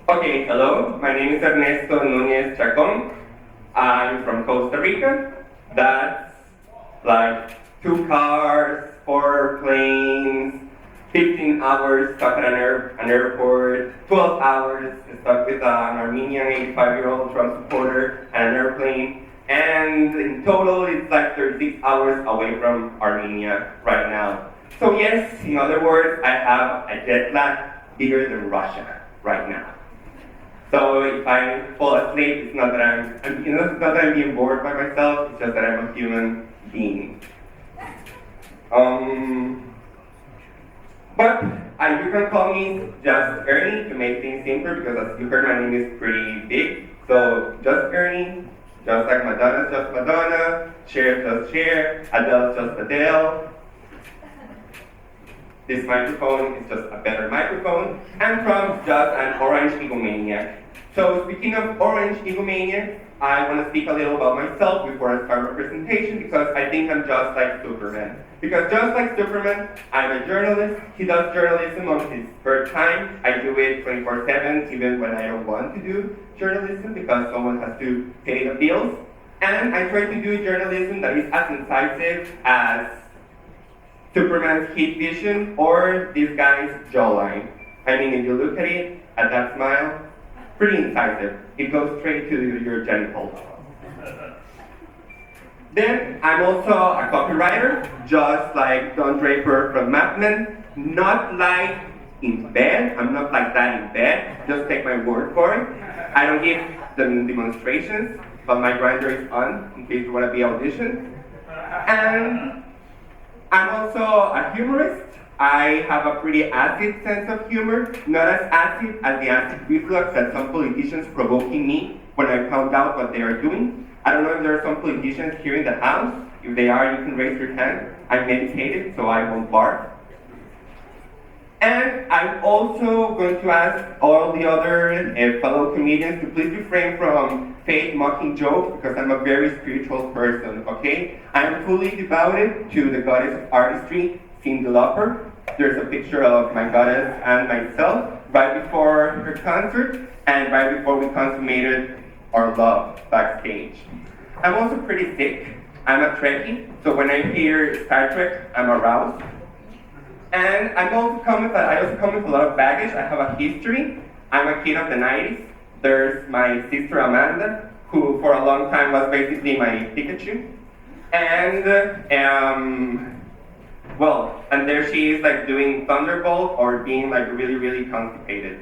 Okay, hello. My name is Ernesto Nunez Chacon. I'm from Costa Rica. That's like 2 cars, 4 planes, 15 hours stuck at an airport, 12 hours stuck with an Armenian 85-year-old Trump supporter and an airplane. And in total, it's like 36 hours away from Armenia right now. So yes, in other words, I have a jet lag bigger than Russia right now. So if I fall asleep, it's not that it's not that I'm being bored by myself. It's just that I'm a human being. But you can call me just Ernie to make things simpler because as you heard, my name is pretty big. So just Ernie, just like Madonna's just Madonna, Cher just Cher, Adele just Adele. This microphone is just a better microphone. I'm from just an orange egomaniac. So speaking of orange egomaniac, I want to speak a little about myself before I start my presentation because I think I'm just like Superman. Because just like Superman, I'm a journalist. He does journalism on his spare time. I do it 24/7 even when I don't want to do journalism because someone has to pay the bills. And I try to do journalism that is as incisive as Superman's heat vision or this guy's jawline. I mean, if you look at it, at that smile, pretty incisive. It goes straight to your genitals. Then I'm also a copywriter, just like Don Draper from Mad Men. Not like in bed. I'm not like that in bed. Just take my word for it. I don't give them demonstrations, but my grinder is on in case you want to be auditioned. And I'm also a humorist. I have a pretty acid sense of humor, not as acid as the acid reflux that some politicians provoking me when I found out what they are doing. I don't know if there are some politicians here in the house. If they are, you can raise your hand. I'm medicated, so I won't bark. And I'm also going to ask all the other fellow comedians to please refrain from fake mocking jokes because I'm a very spiritual person, okay? I'm fully devoted to the goddess of artistry, Cindy Lauper. There's a picture of my goddess and myself right before her concert and right before we consummated our love backstage. I'm also pretty sick. I'm a Trekkie, so when I hear Star Trek, I'm aroused. And I also come with a lot of baggage. I have a history. I'm a kid of the 90s. There's my sister Amanda, who for a long time was basically my Pikachu. And and there she is like doing Thunderbolt or being like really, really constipated.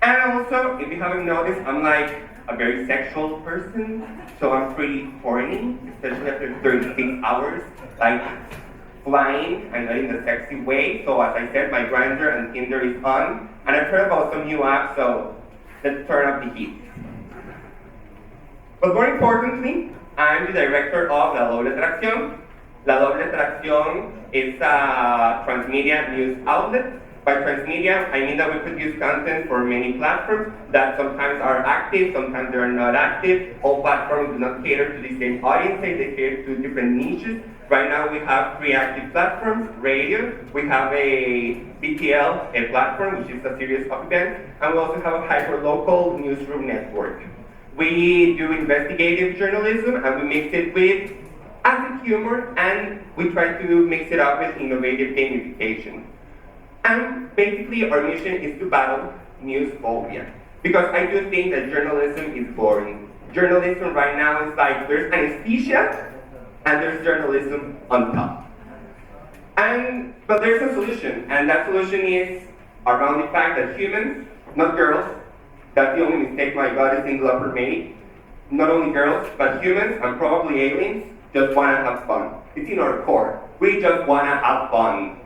And also, if you haven't noticed, I'm like a very sexual person, so I'm pretty horny, especially after 36 hours, like flying and not in the sexy way. So as I said, my Grindr and Tinder is on, and I've heard about some new apps, so let's turn up the heat. But more importantly, I'm the director of La Doble Traccion. La Doble Traccion is a transmedia news outlet. By transmedia, I mean that we produce content for many platforms that sometimes are active, sometimes they are not active. All platforms do not cater to the same audience, they cater to different niches. Right now we have 3 active platforms: radio, we have a BTL, a platform, which is a series of events, and we also have a hyper-local newsroom network. We do investigative journalism, and we mix it with acid humor, and we try to mix it up with innovative gamification. And basically, our mission is to battle newsfobia. Because I do think that journalism is boring. Journalism right now is like, there's anesthesia, and there's journalism on top. But there's a solution, and that solution is around the fact that humans, not girls, that's the only mistake my goddess in the upper made, not only girls, but humans, and probably aliens, just want to have fun. It's in our core. We just want to have fun.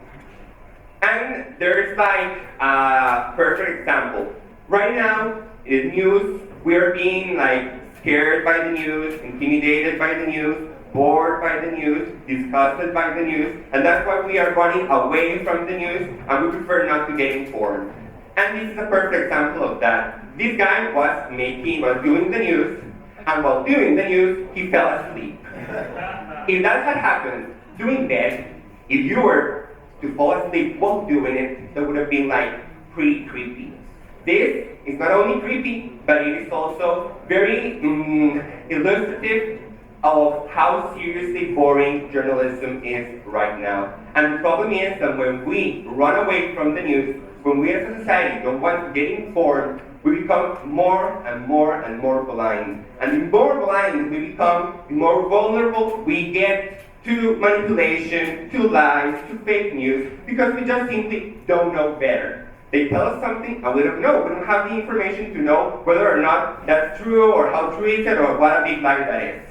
And there's like a perfect example. Right now, in news, we're being like scared by the news, intimidated by the news, bored by the news, disgusted by the news, and that's why we are running away from the news, and we prefer not to get informed. And this is a perfect example of that. This guy was doing the news, and while doing the news, he fell asleep. If that had happened doing that, if you were to fall asleep while doing it, that would have been like pretty creepy. This not only creepy, but it is also very illustrative of how seriously boring journalism is right now. And the problem is that when we run away from the news, when we as a society don't want to get informed, we become more and more and more blind. And the more blind we become, the more vulnerable we get to manipulation, to lies, to fake news, because we just simply don't know better. They tell us something and we don't know. We don't have the information to know whether or not that's true or how true is it or what a big lie that is.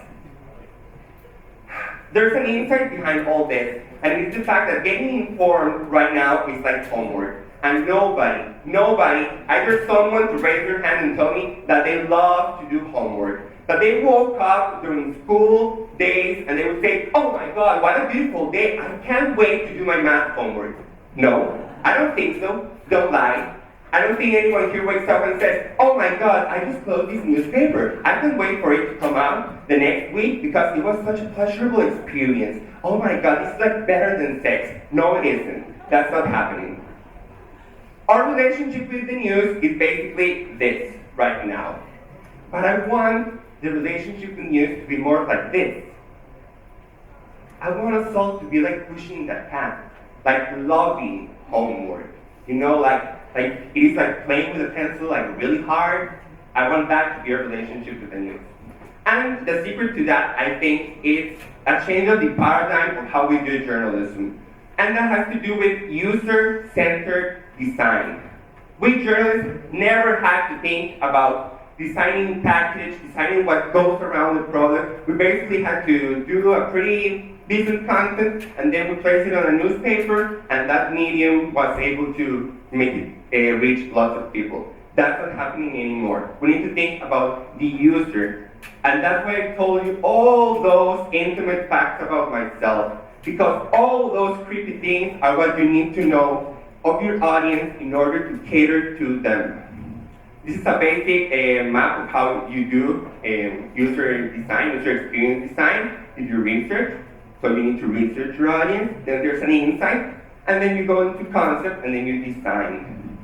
There's an insight behind all this, and it's the fact that getting informed right now is like homework. And nobody, either someone to raise their hand and tell me that they love to do homework, that they woke up during school days and they would say, oh my God, what a beautiful day, I can't wait to do my math homework. No, I don't think so, don't lie. I don't think anyone here wakes up and says, oh my God, I just closed this newspaper. I can't wait for it to come out the next week because it was such a pleasurable experience. Oh my God, this is like better than sex. No, it isn't. That's not happening. Our relationship with the news is basically this right now. But I want the relationship with news to be more like this. I want us all to be like pushing the cat, like loving homework. You know, like it is like playing with a pencil like really hard. I want that to be our relationship with the news. And the secret to that, I think, is a change of the paradigm of how we do journalism. And that has to do with user-centered design. We journalists never had to think about designing package, designing what goes around the product. We basically had to do a pretty decent content and then we place it on a newspaper and that medium was able to make it reach lots of people. That's not happening anymore. We need to think about the user. And that's why I told you all those intimate facts about myself. Because all those creepy things are what you need to know of your audience in order to cater to them. This is a basic map of how you do user design, user experience design. You do research, so you need to research your audience. Then there's an insight, and then you go into concept, and then you design.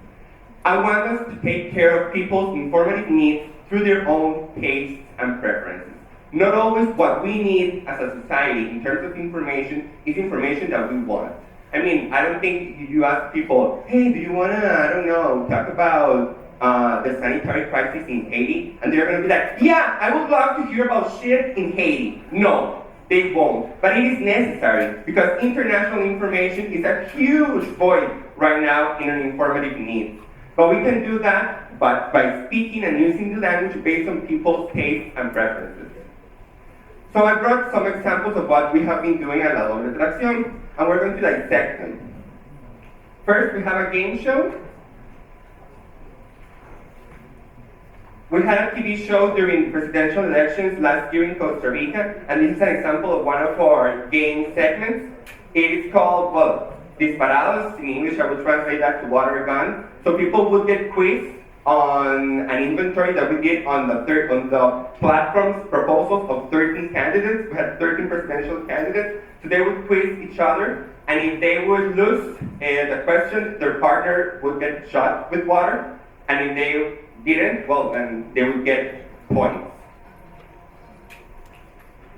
I want us to take care of people's informative needs through their own tastes and preferences. Not always what we need as a society in terms of information is information that we want. I mean, I don't think you ask people, hey, do you want to, I don't know, talk about the sanitary crisis in Haiti? And they're going to be like, yeah, I would love to hear about shit in Haiti. No, they won't. But it is necessary because international information is a huge void right now in an informative need. But we can do that by speaking and using the language based on people's tastes and preferences. So I brought some examples of what we have been doing at La Doble Traccion, and we're going to dissect them. First, we have a game show. We had a TV show during the presidential elections last year in Costa Rica, and this is an example of one of our game segments. It is called, well, Disparados. In English, I would translate that to water gun. So people would get quizzed on an inventory that we did on the platform's proposals of 13 candidates. We had 13 presidential candidates, so they would quiz each other, and if they would lose the question, their partner would get shot with water, and if they didn't, well, then they would get points.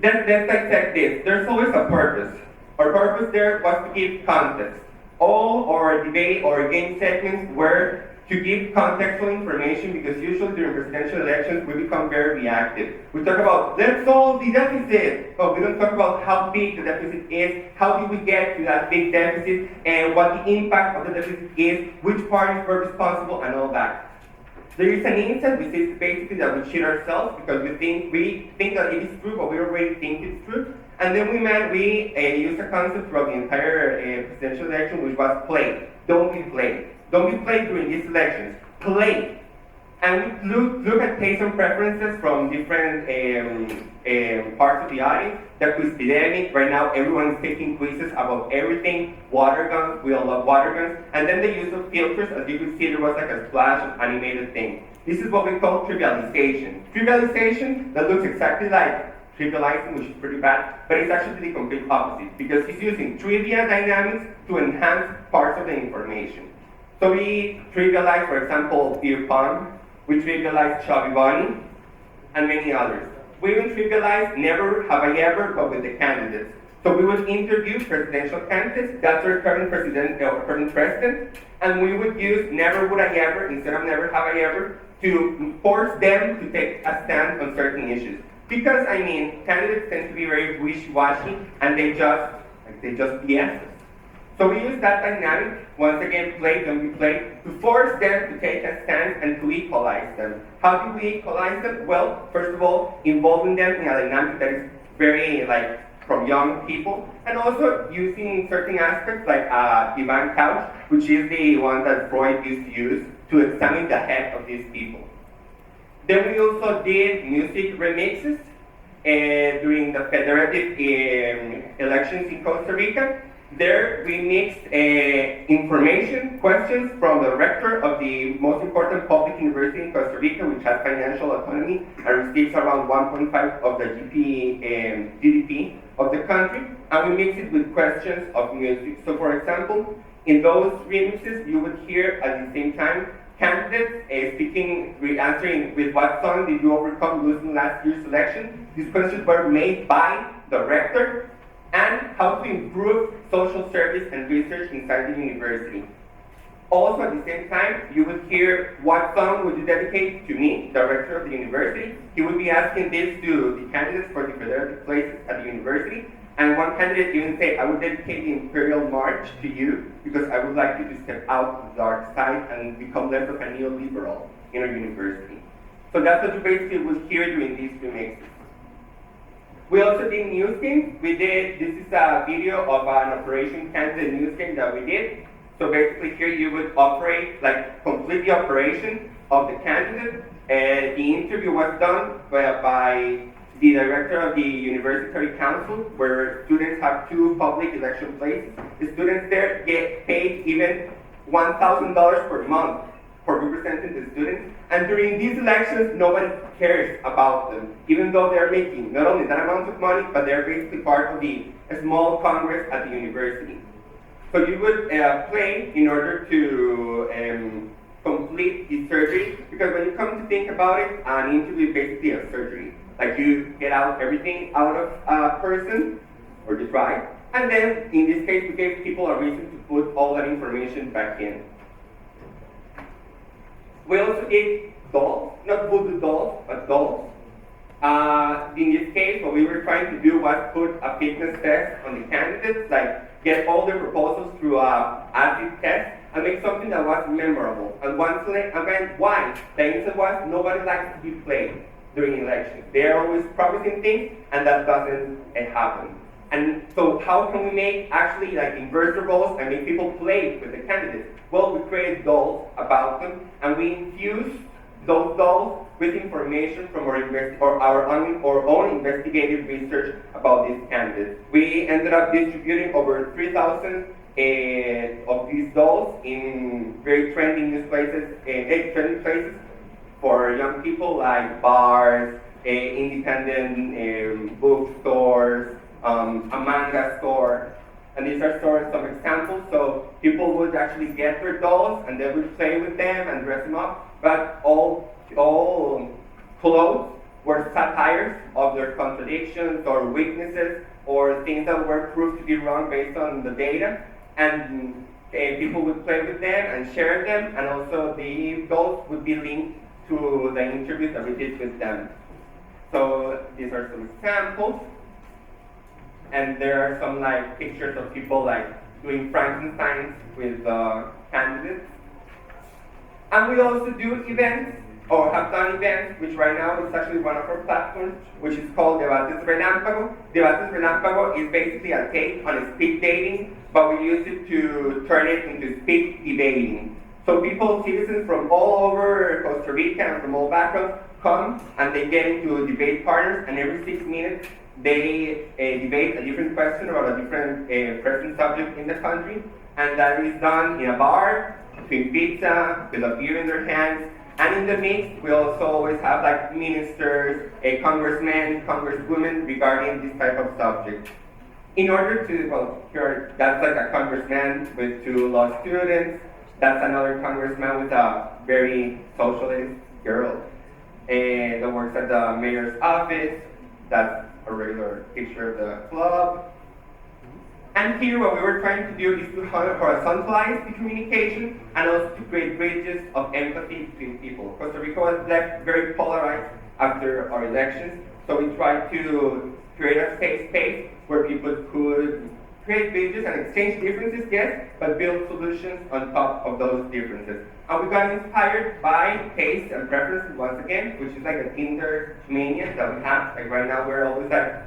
Let's dissect this. There's always a purpose. Our purpose there was to give context. All our debate or game segments were to give contextual information because usually during presidential elections we become very reactive. We talk about, let's solve the deficit, but we don't talk about how big the deficit is, how did we get to that big deficit, and what the impact of the deficit is, which parties were responsible, and all that. There is an insight, which is basically that we cheat ourselves because we think that it is true, but we already think it's true. And then we used a concept throughout the entire presidential election, which was play. Don't be played. Don't be played during these elections. Play. And we look at tastes and preferences from different parts of the audience. The quiz epidemic. Right now, everyone's taking quizzes about everything. Water guns. We all love water guns. And then the use of filters. As you can see, there was like a splash of animated thing. This is what we call trivialization. Trivialization that looks exactly like trivializing, which is pretty bad, but it's actually the complete opposite because it's using trivia dynamics to enhance parts of the information. So we trivialize, for example, beer pong. we trivialized Chubby Bunny, and many others. We even trivialized Never Have I Ever, but with the candidates. So we would interview presidential candidates, that's our current president, and we would use Never Would I Ever instead of Never Have I Ever to force them to take a stand on certain issues. Because, I mean, candidates tend to be very wishy-washy, and they just BS us. So we use that dynamic, once again, play them, we play, to force them to take a stand and to equalize them. How do we equalize them? Well, first of all, involving them in a dynamic that is very, from young people, and also using certain aspects like Ivan Couch, which is the one that Freud used to use to examine the head of these people. Then we also did music remixes during the federative elections in Costa Rica. There we mixed information, questions from the rector of the most important public university in Costa Rica, which has financial autonomy and receives around 1.5 of the GDP of the country, and we mixed it with questions of music. So for example, in those remixes, you would hear at the same time candidates answering with what song did you overcome losing last year's election. These questions were made by the rector, and how to improve social service and research inside the university. Also at the same time, you would hear what song would you dedicate to me, the rector of the university. He would be asking this to the candidates for the federative places at the university, and one candidate even say, I would dedicate the Imperial March to you because I would like you to step out of the dark side and become less of a neoliberal in our university. So that's what you basically would hear during these remixes. We also did news games. This is a video of an Operation Candidate news game that we did. So basically here you would operate, complete the operation of the candidate. The interview was done by the director of the University Council, where students have 2 public election places. The students there get paid even $1,000 per month for representing the students. And during these elections, nobody cares about them, even though they're making not only that amount of money, but they're basically part of the small congress at the university. So you would play in order to complete the surgery, because when you come to think about it, an interview is basically a surgery. You get out everything out of a person, or you try, and then in this case we gave people a reason to put all that information back in. We also did dolls, not voodoo dolls, but dolls. In this case, what we were trying to do was put a fitness test on the candidates, get all their proposals through a acid test and make something that was memorable. And once again, why? The answer was nobody likes to be played during elections. They are always promising things, and that doesn't happen. And so how can we make actually inverse the roles and make people play with the candidates? Well, we created dolls about them, and we infused those dolls with information from our own investigative research about these candidates. We ended up distributing over 3,000 of these dolls in very trending news places, trending places for young people like bars, independent bookstores, a manga store. And these are some examples. So people would actually get their dolls and they would play with them and dress them up. But all clothes were satires of their contradictions or weaknesses or things that were proved to be wrong based on the data. And people would play with them and share them. And also the dolls would be linked to the interviews that we did with them. So these are some examples. And there are some pictures of people doing Frankensteins with candidates. And we also do events, or have done events, which right now is actually one of our platforms, which is called Debates Relámpago. Debates Relámpago is basically a take on speed dating, but we use it to turn it into speed debating. So citizens from all over Costa Rica and from all backgrounds come and they get into debate partners, and every 6 minutes they debate a different question about a different present subject in the country, and that is done in a bar, between pizza, with a beer in their hands, and in the mix we also always have ministers, congressmen, congresswomen regarding this type of subject. In order to, here, that's a congressman with 2 law students, that's another congressman with a very socialist girl that works at the mayor's office. That's a regular picture of the club. And here what we were trying to do is to horizontalize the communication and also to create bridges of empathy between people. Costa Rica was left very polarized after our elections, so we tried to create a safe space where people could create bridges and exchange differences, yes, but build solutions on top of those differences. And we got inspired by taste and preferences once again, which is like a Tinder mania that we have. Like right now we're always like,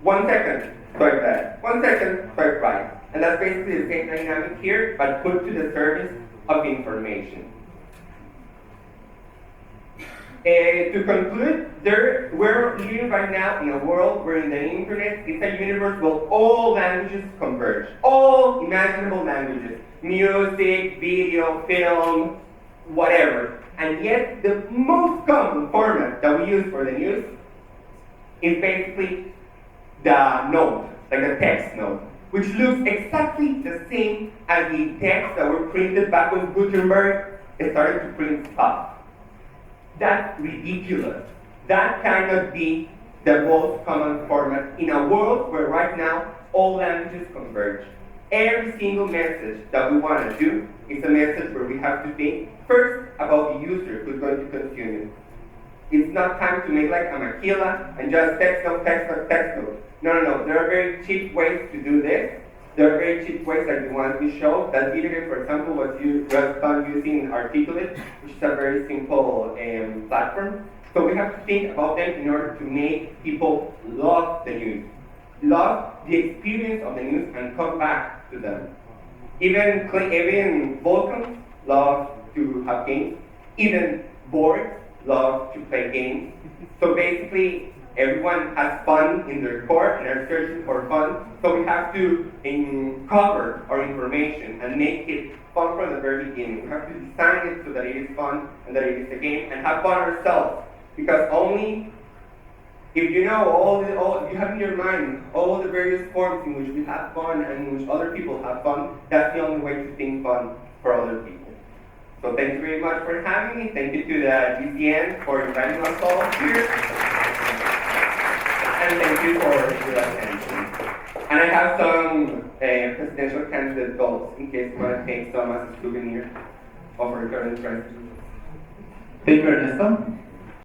1 second, swipe left. 1 second, swipe right. And that's basically the same dynamic here, but put to the service of information. To conclude, we're living right now in a world where the internet is a universe where all languages converge. All imaginable languages. Music, video, film, whatever. And yet, the most common format that we use for the news is basically the note, like the text note, which looks exactly the same as the text that were printed back when Gutenberg started to print stuff. That's ridiculous. That cannot be the most common format in a world where right now all languages converge. Every single message that we want to do is a message where we have to think first about the user who's going to consume it. It's not time to make like a maquila and just text note, text note, text note. No. There are very cheap ways to do this. There are very cheap ways like the ones we show. That video game, for example, was done using Articulate, which is a very simple platform. So we have to think about them in order to make people love the news. Love the experience of the news and come back to them. Even Vulcans love to have games. Even boards love to play games. So basically, everyone has fun in their core and are searching for fun. So we have to cover our information and make it fun from the very beginning. We have to design it so that it is fun and that it is a game and have fun ourselves. Because only if you know you have in your mind all the various forms in which we have fun and in which other people have fun, that's the only way to think fun for other people. So thank you very much for having me. Thank you to the GCN for inviting us all here. And thank you for your attention. And I have some presidential candidate goals in case you want to take some as a souvenir of our current president. Thank you, Ernesto.